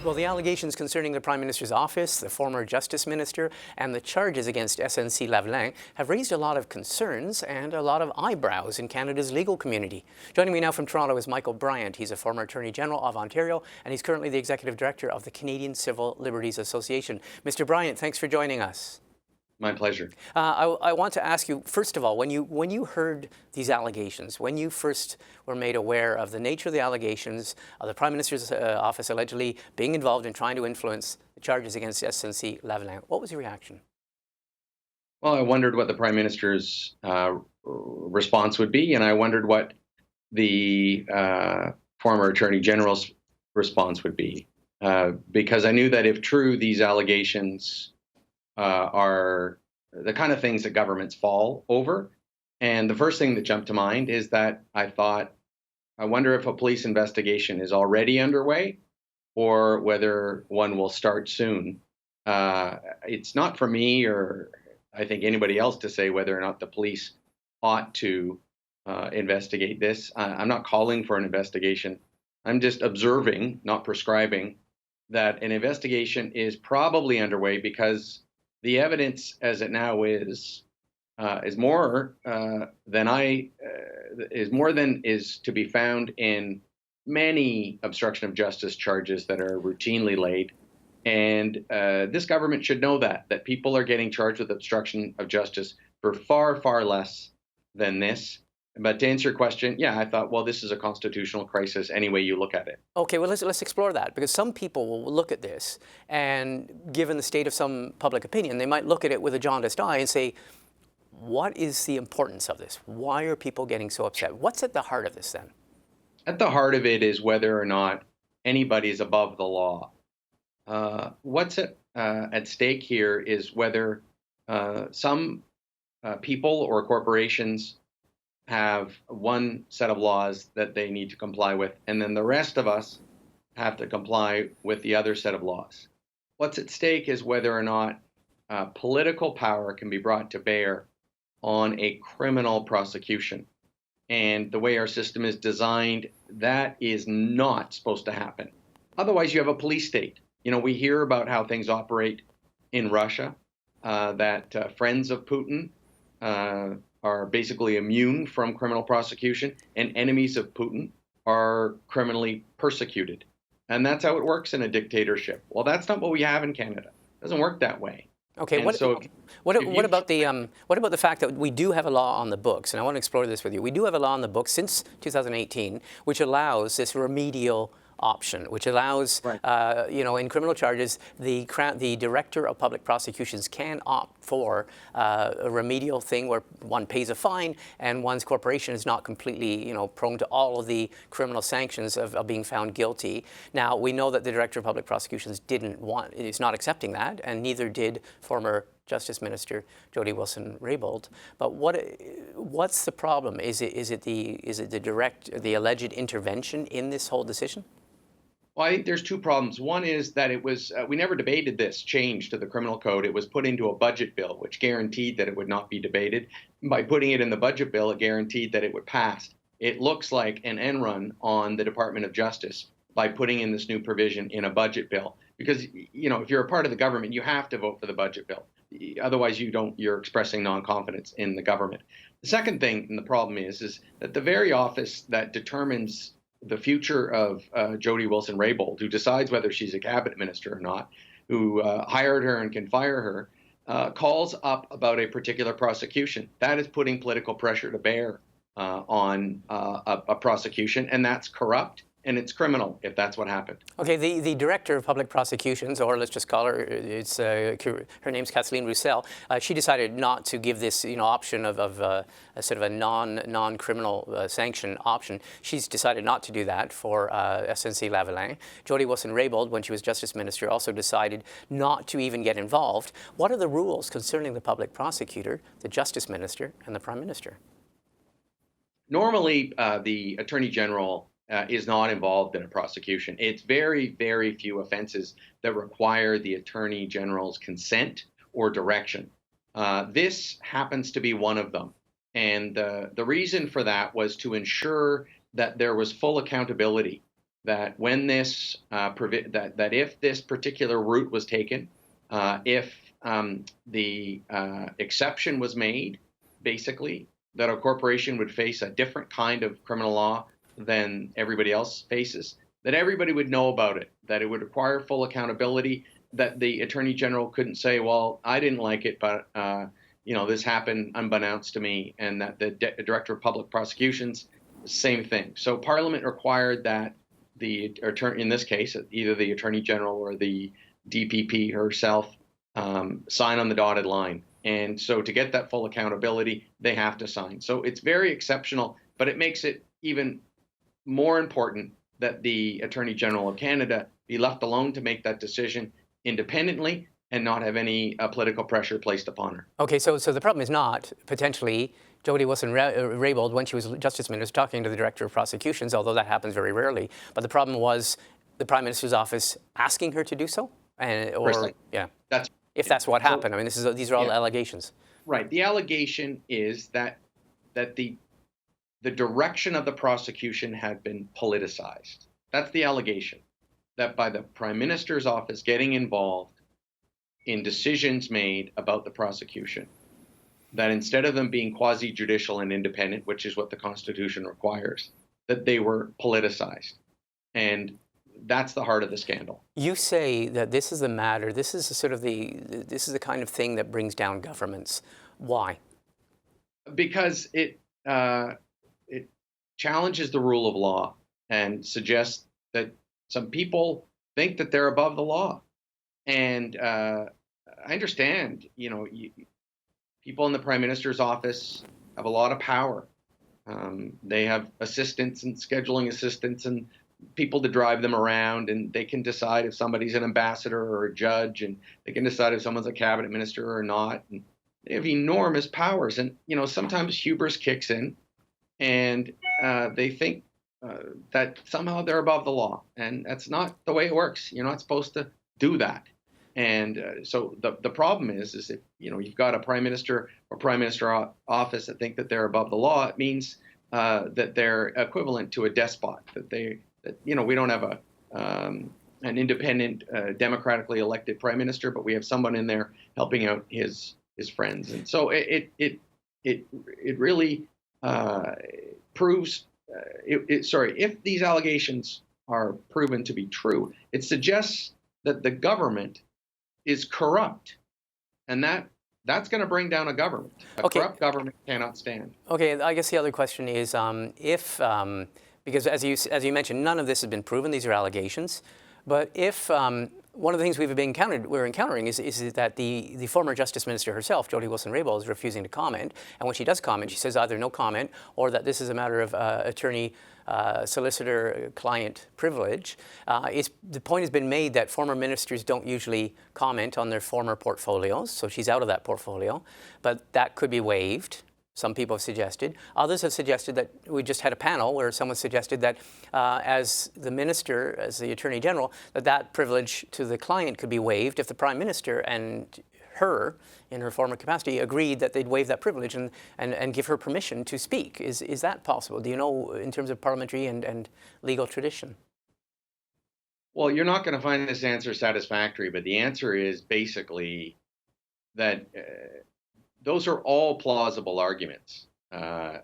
Well, the allegations concerning the Prime Minister's office, the former Justice Minister, and the charges against SNC-Lavalin have raised a lot of concerns and a lot of eyebrows in Canada's legal community. Joining me now from Toronto is Michael Bryant. He's a former Attorney General of Ontario, and he's currently the Executive Director of the Canadian Civil Liberties Association. Mr. Bryant, thanks for joining us. My pleasure. I want to ask you, first of all, when you heard these allegations, when you first were made aware of the nature of the allegations of the Prime Minister's office allegedly being involved in trying to influence the charges against SNC-Lavalin, what was your reaction? Well, I wondered what the Prime Minister's response would be, and I wondered what the former Attorney General's response would be, because I knew that if true, these allegations are the kind of things that governments fall over. And the first thing that jumped to mind is that I wonder if a police investigation is already underway or whether one will start soon. It's not for me or I think anybody else to say whether or not the police ought to investigate this. I'm not calling for an investigation. I'm just observing, not prescribing, that an investigation is probably underway because the evidence, as it now is more than is to be found in many obstruction of justice charges that are routinely laid, and this government should know that people are getting charged with obstruction of justice for far, far less than this. But to answer your question, yeah, I thought, well, this is a constitutional crisis any way you look at it. Okay, well, let's explore that, because some people will look at this and, given the state of some public opinion, they might look at it with a jaundiced eye and say, what is the importance of this? Why are people getting so upset? What's at the heart of this then? At the heart of it is whether or not anybody is above the law. What's at stake here is whether some people or corporations have one set of laws that they need to comply with, and then the rest of us have to comply with the other set of laws. What's at stake is whether or not political power can be brought to bear on a criminal prosecution. And the way our system is designed, that is not supposed to happen. Otherwise, you have a police state. You know, we hear about how things operate in Russia, that friends of Putin are basically immune from criminal prosecution, and enemies of Putin are criminally persecuted. And that's how it works in a dictatorship. Well, that's not what we have in Canada. It doesn't work that way. Okay, what about the fact that we do have a law on the books, and I want to explore this with you. We do have a law on the books since 2018, which allows this remedial option, which allows, right, in criminal charges, the Director of Public Prosecutions can opt for a remedial thing where one pays a fine and one's corporation is not completely, prone to all of the criminal sanctions of being found guilty. Now, we know that the Director of Public Prosecutions is not accepting that, and neither did former Justice Minister Jody Wilson-Raybould. But what's the problem? Is it the alleged intervention in this whole decision? Well, I think there's two problems. One is that it was, we never debated this change to the criminal code. It was put into a budget bill, which guaranteed that it would not be debated. By putting it in the budget bill, it guaranteed that it would pass. It looks like an end run on the Department of Justice by putting in this new provision in a budget bill. Because, if you're a part of the government, you have to vote for the budget bill. Otherwise, you're expressing non-confidence in the government. The second thing, and the problem is that the very office that determines the future of Jody Wilson-Raybould, who decides whether she's a cabinet minister or not, who hired her and can fire her, calls up about a particular prosecution. That is putting political pressure to bear on a prosecution, and that's corrupt. And it's criminal if that's what happened. Okay, the Director of Public Prosecutions, or let's just call her, her name's Kathleen Roussel, she decided not to give this option of a sort of a non-criminal sanction option. She's decided not to do that for SNC-Lavalin. Jody Wilson-Raybould, when she was Justice Minister, also decided not to even get involved. What are the rules concerning the Public Prosecutor, the Justice Minister, and the Prime Minister? Normally, the Attorney General is not involved in a prosecution. It's very, very few offenses that require the Attorney General's consent or direction. This happens to be one of them. And the reason for that was to ensure that there was full accountability that when this that if this particular route was taken, if the exception was made, basically, that a corporation would face a different kind of criminal law than everybody else faces, that everybody would know about it, that it would require full accountability, that the Attorney General couldn't say, well, I didn't like it, but this happened unbeknownst to me, and that the Director of Public Prosecutions, same thing. So Parliament required that the attorney, in this case, either the Attorney General or the DPP herself, sign on the dotted line. And so to get that full accountability, they have to sign. So it's very exceptional, but it makes it even more important that the Attorney General of Canada be left alone to make that decision independently and not have any political pressure placed upon her. Okay, so the problem is not potentially Jody Wilson-Raybould, when she was Justice Minister, talking to the Director of Prosecutions, although that happens very rarely. But the problem was the Prime Minister's office asking her to do so, if that's what happened. I mean, these are all allegations. Right. The allegation is that the direction of the prosecution had been politicized. That's the allegation. That by the Prime Minister's office getting involved in decisions made about the prosecution, that instead of them being quasi-judicial and independent, which is what the Constitution requires, that they were politicized. And that's the heart of the scandal. You say that this is the matter, this is the kind of thing that brings down governments. Why? Because it challenges the rule of law and suggests that some people think that they're above the law. And I understand, people in the Prime Minister's office have a lot of power. They have assistants and scheduling assistants and people to drive them around, and they can decide if somebody's an ambassador or a judge, and they can decide if someone's a cabinet minister or not. And they have enormous powers. And, sometimes hubris kicks in, and they think that somehow they're above the law. And that's not the way it works. You're not supposed to do that. And so the problem is if you've got a prime minister or prime minister office that think that they're above the law, it means that they're equivalent to a despot. We don't have an independent, democratically elected prime minister, but we have someone in there helping out his friends. And so it really proves. If these allegations are proven to be true, it suggests that the government is corrupt, and that's going to bring down a government. A corrupt government cannot stand. Okay, I guess the other question is because as you mentioned, none of this has been proven; these are allegations. But if one of the things we're encountering is that the former Justice Minister herself, Jody Wilson-Raybould, is refusing to comment, and when she does comment, she says either no comment or that this is a matter of attorney. Solicitor-client privilege. The point has been made that former ministers don't usually comment on their former portfolios, so she's out of that portfolio, but that could be waived. Some people have suggested. Others have suggested that we just had a panel where someone suggested that as the minister, as the Attorney General, that privilege to the client could be waived if the Prime Minister and her, in her former capacity, agreed that they'd waive that privilege and give her permission to speak. Is that possible? Do you know, in terms of parliamentary and legal tradition? Well, you're not going to find this answer satisfactory, but the answer is basically that those are all plausible arguments.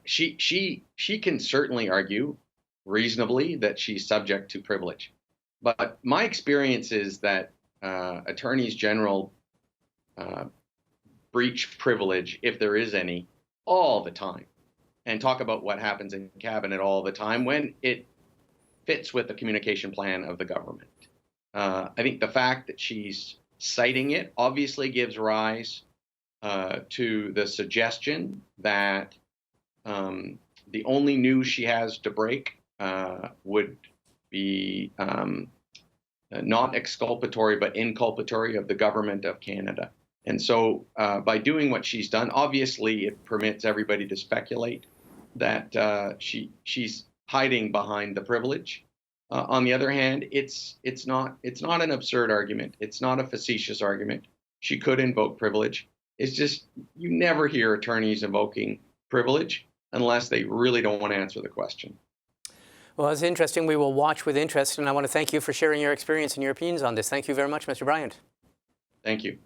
She can certainly argue reasonably that she's subject to privilege, but my experience is that attorneys general breach privilege, if there is any, all the time, and talk about what happens in cabinet all the time when it fits with the communication plan of the government. I think the fact that she's citing it obviously gives rise to the suggestion that the only news she has to break would be not exculpatory but inculpatory of the government of Canada. And so by doing what she's done, obviously it permits everybody to speculate that she's hiding behind the privilege. On the other hand, it's not an absurd argument. It's not a facetious argument. She could invoke privilege. It's just you never hear attorneys invoking privilege unless they really don't want to answer the question. Well, it's interesting. We will watch with interest, and I want to thank you for sharing your experience and your opinions on this. Thank you very much, Mr. Bryant. Thank you.